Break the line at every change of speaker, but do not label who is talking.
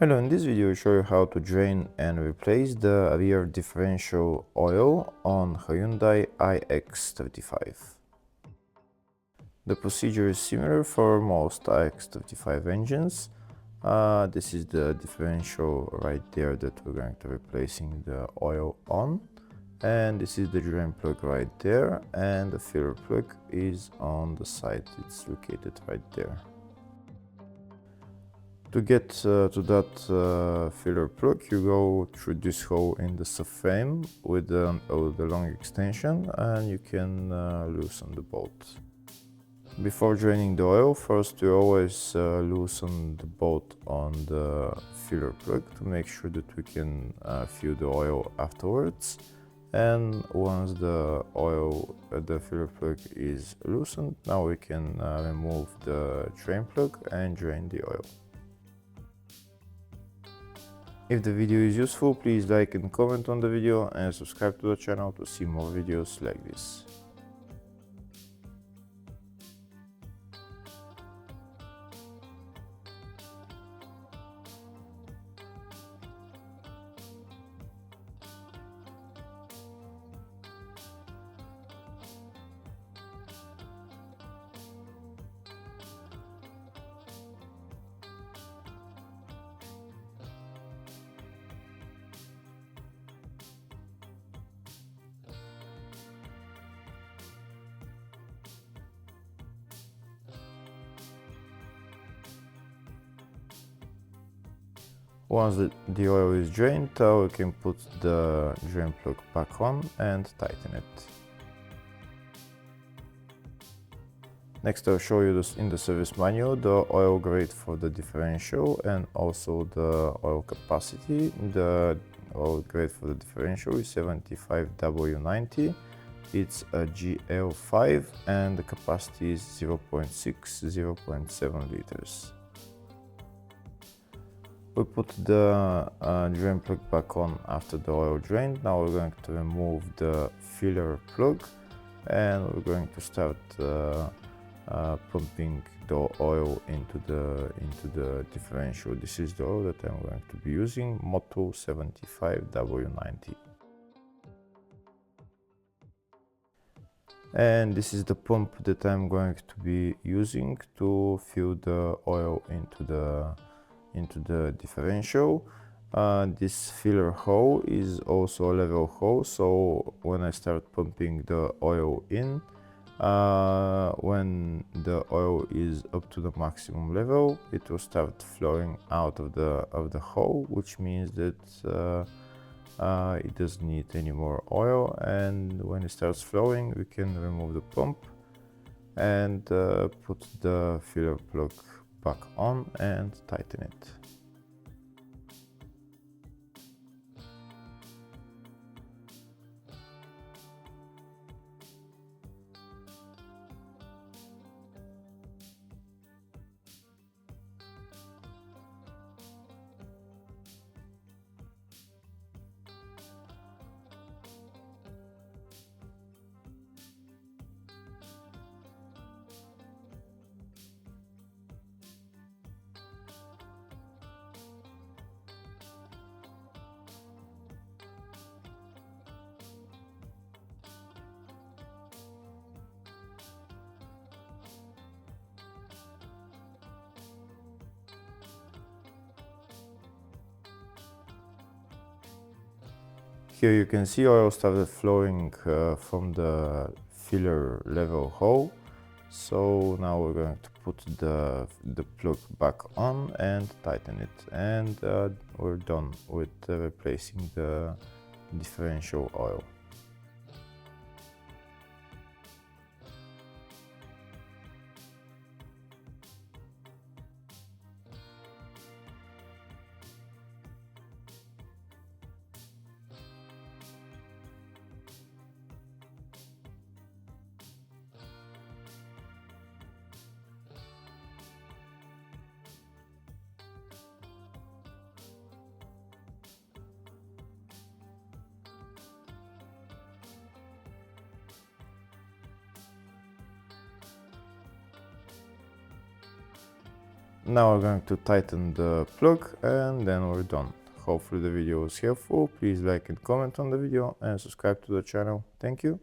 Hello, in this video I show you how to drain and replace the rear differential oil on Hyundai iX35. The procedure is similar for most iX35 engines. This is the differential right there that we're going to be replacing the oil on. And this is the drain plug right there, and the filler plug is on the side. It's located right there. To get to that filler plug, you go through this hole in the subframe with the long extension, and you can loosen the bolt. Before draining the oil, first you always loosen the bolt on the filler plug to make sure that we can fill the oil afterwards. And once the filler plug is loosened, now we can remove the drain plug and drain the oil. If the video is useful, please like and comment on the video and subscribe to the channel to see more videos like this. Once the oil is drained, we can put the drain plug back on and tighten it. Next, I'll show you this in the service manual, the oil grade for the differential and also the oil capacity. The oil grade for the differential is 75W90. It's a GL5 and the capacity is 0.7 liters. We put the drain plug back on after the oil drained. Now we're going to remove the filler plug and we're going to start pumping the oil into the differential. This is the oil that I'm going to be using, Motul 75W90. And this is the pump that I'm going to be using to fill the oil into the differential. This filler hole is also a level hole, so when I start pumping the oil in, when the oil is up to the maximum level, it will start flowing out of the hole, which means that it doesn't need any more oil. And when it starts flowing, we can remove the pump and put the filler plug back on and tighten it. Here you can see oil started flowing from the filler level hole. So now we're going to put the plug back on and tighten it, and we're done with replacing the differential oil. Now we're going to tighten the plug and then we're done. Hopefully the video was helpful. Please like and comment on the video and subscribe to the channel. Thank you.